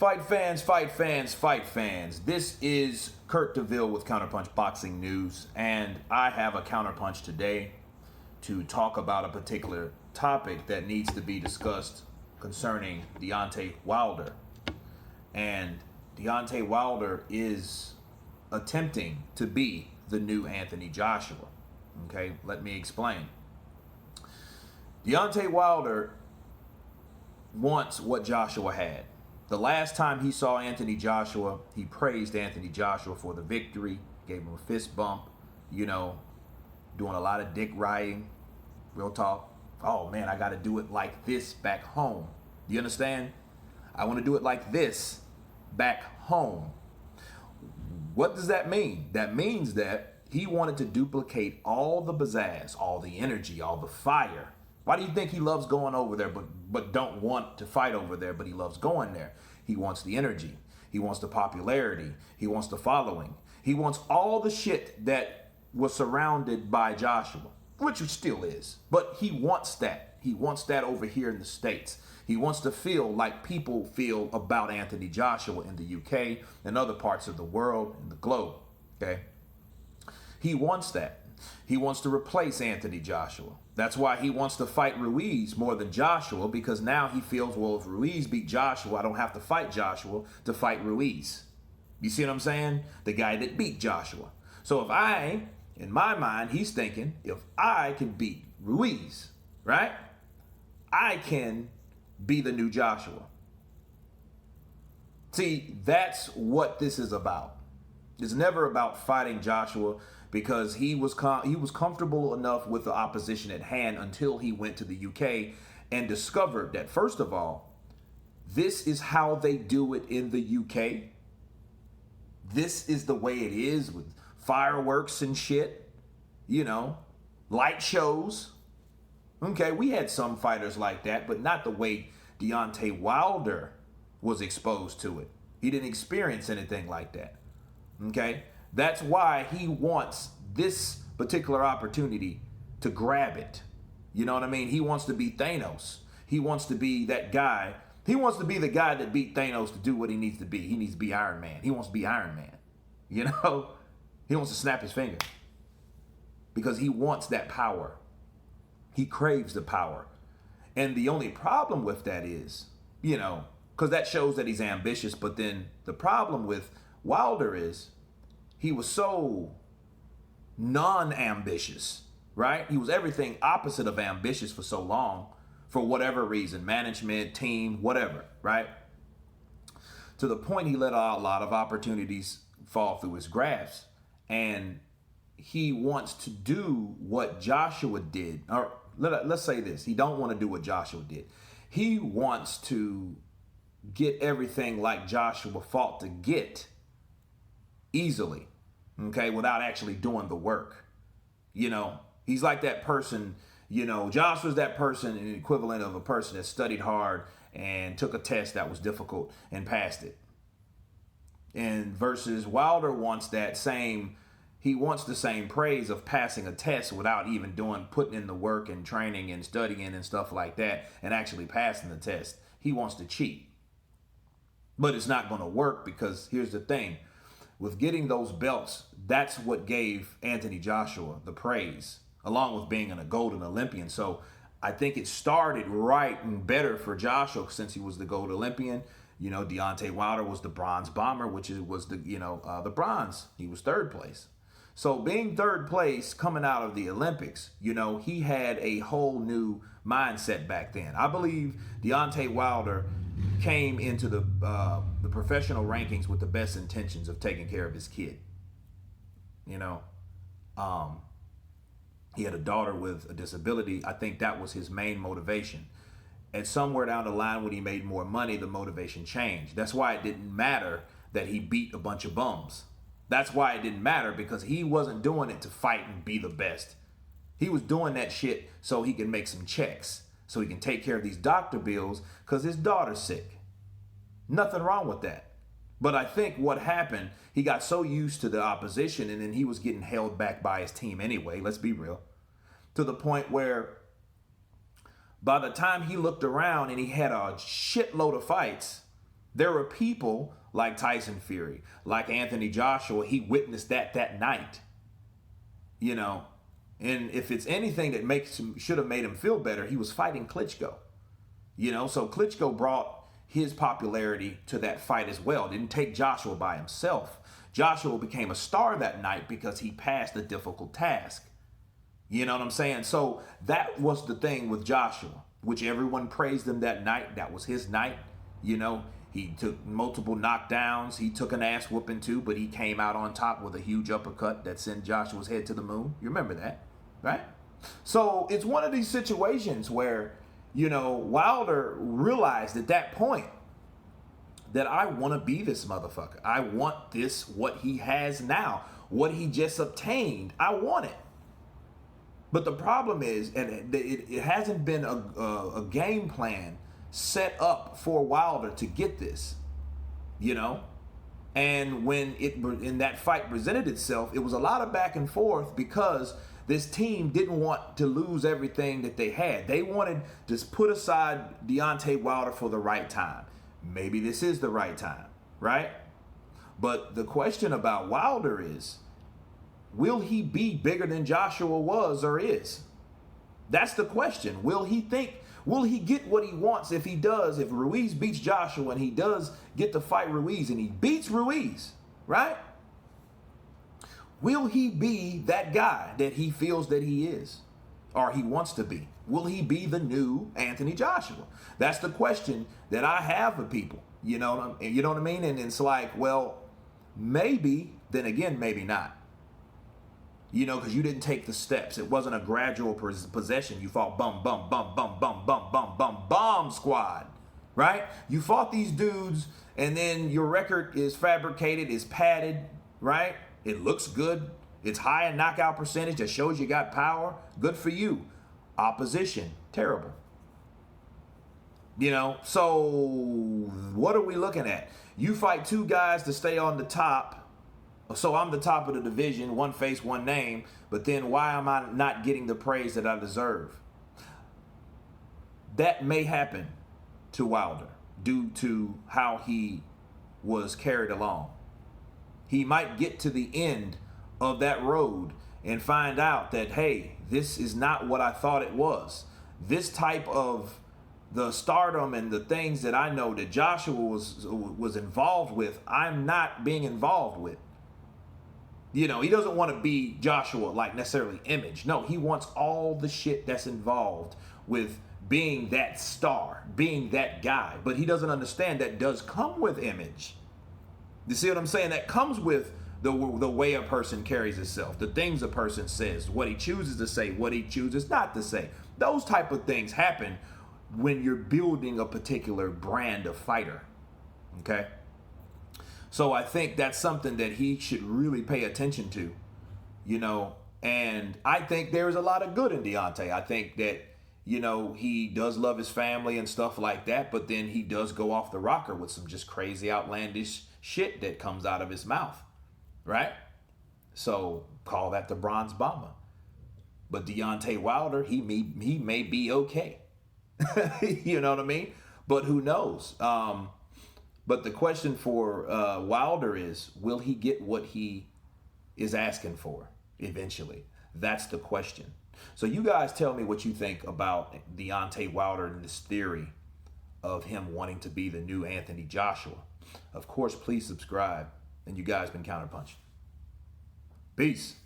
Fight fans, fight fans, fight fans. This is Kurt DeVille with Counterpunch Boxing News, and I have a counterpunch today to talk about a particular topic that needs to be discussed concerning Deontay Wilder. And Deontay Wilder is attempting to be the new Anthony Joshua. Okay, let me explain. Deontay Wilder wants what Joshua had. The last time he saw Anthony Joshua, he praised Anthony Joshua for the victory, gave him a fist bump, doing a lot of dick riding, real talk. Oh man, I got to do it like this back home. You understand? I want to do it like this back home. What does that mean? That means that he wanted to duplicate all the pizzazz, all the energy, all the fire. Why do you think he loves going over there but don't want to fight over there, but he loves going there? He wants the energy. He wants the popularity. He wants the following. He wants all the shit that was surrounded by Joshua, which it still is. But he wants that. He wants that over here in the States. He wants to feel like people feel about Anthony Joshua in the UK and other parts of the world and the globe. Okay? He wants that. He wants to replace Anthony Joshua. That's why he wants to fight Ruiz more than Joshua, because now he feels, well, if Ruiz beat Joshua, I don't have to fight Joshua to fight Ruiz. You see what I'm saying? The guy that beat Joshua. So in my mind, he's thinking, if I can beat Ruiz, right? I can be the new Joshua. See, that's what this is about. It's never about fighting Joshua, because he was comfortable enough with the opposition at hand until he went to the UK and discovered that, first of all, this is how they do it in the UK. This is the way it is, with fireworks and shit, light shows. Okay, we had some fighters like that, but not the way Deontay Wilder was exposed to it. He didn't experience anything like that. Okay? That's why he wants this particular opportunity to grab it. You know what I mean? He wants to be Thanos. He wants to be that guy. He wants to be the guy that beat Thanos to do what he needs to be. He needs to be Iron Man. He wants to be Iron Man. He wants to snap his finger because he wants that power. He craves the power. And the only problem with that is, because that shows that he's ambitious, but then the problem with Wilder is he was so non-ambitious, right? He was everything opposite of ambitious for so long, for whatever reason, management, team, whatever, right? To the point he let a lot of opportunities fall through his grasp. And he wants to do what Joshua did. Or let's say this. He don't want to do what Joshua did. He wants to get everything like Joshua fought to get easily, okay, without actually doing the work. He's like that person, Joshua's that person, an equivalent of a person that studied hard and took a test that was difficult and passed it. And versus Wilder wants he wants the same praise of passing a test without even putting in the work and training and studying and stuff like that and actually passing the test. He wants to cheat. But it's not going to work, because here's the thing. With getting those belts, that's what gave Anthony Joshua the praise, along with being a golden Olympian. So I think it started right and better for Joshua since he was the gold Olympian. Deontay Wilder was the bronze bomber, which was the bronze. He was third place. So being third place coming out of the Olympics, he had a whole new mindset back then. I believe Deontay Wilder came into the professional rankings with the best intentions of taking care of his kid. He had a daughter with a disability. I think that was his main motivation. And somewhere down the line, when he made more money, the motivation changed. That's why it didn't matter that he beat a bunch of bums. That's why it didn't matter, because he wasn't doing it to fight and be the best. He was doing that shit so he can make some checks, so he can take care of these doctor bills because his daughter's sick. Nothing wrong with that. But I think what happened, he got so used to the opposition, and then he was getting held back by his team anyway, let's be real, to the point where by the time he looked around and he had a shitload of fights, There are people like Tyson Fury, like Anthony Joshua. He witnessed that night, you know. And if it's anything that should have made him feel better, he was fighting Klitschko. You know, so Klitschko brought his popularity to that fight as well. Didn't take Joshua by himself. Joshua became a star that night because he passed a difficult task. You know what I'm saying? So that was the thing with Joshua, which everyone praised him that night. That was his night. You know, he took multiple knockdowns. He took an ass whooping too, but he came out on top with a huge uppercut that sent Joshua's head to the moon. You remember that, right? So it's one of these situations where, you know, Wilder realized at that point that I want to be this motherfucker. I want this, what he has now, what he just obtained. I want it. But the problem is, and it hasn't been a game plan set up for Wilder to get this, you know? And when in that fight presented itself, it was a lot of back and forth because this team didn't want to lose everything that they had. They wanted to put aside Deontay Wilder for the right time. Maybe this is the right time, right? But the question about Wilder is, will he be bigger than Joshua was or is? That's the question. Will he get what he wants if he does, if Ruiz beats Joshua and he does get to fight Ruiz and he beats Ruiz, right? Will he be that guy that he feels that he is or he wants to be? Will he be the new Anthony Joshua? That's the question that I have for people. You know what I mean? And it's like, well, maybe, then again, maybe not. You know, because you didn't take the steps. It wasn't a gradual possession. You fought bomb squad, right? You fought these dudes, and then your record is fabricated, is padded, right? It looks good. It's high in knockout percentage. That shows you got power. Good for you. Opposition, terrible. You know, so what are we looking at? You fight two guys to stay on the top. So I'm the top of the division, one face, one name. But then why am I not getting the praise that I deserve? That may happen to Wilder due to how he was carried along. He might get to the end of that road and find out that, hey, this is not what I thought it was. This type of the stardom and the things that I know that Joshua was involved with, I'm not being involved with. You know, he doesn't want to be Joshua like necessarily image. No, he wants all the shit that's involved with being that star, being that guy. But he doesn't understand that does come with image. You see what I'm saying? That comes with the way a person carries himself, the things a person says, what he chooses to say, what he chooses not to say. Those type of things happen when you're building a particular brand of fighter, okay? So I think that's something that he should really pay attention to, you know, and I think there's a lot of good in Deontay. I think that, you know, he does love his family and stuff like that, but then he does go off the rocker with some just crazy, outlandish shit that comes out of his mouth, right? So call that the Bronze Bomber. But Deontay Wilder, he may be okay. You know what I mean? But who knows? But the question for Wilder is, will he get what he is asking for eventually? That's the question. So you guys tell me what you think about Deontay Wilder and this theory of him wanting to be the new Anthony Joshua. Of course, please subscribe. And you guys been counterpunched. Peace.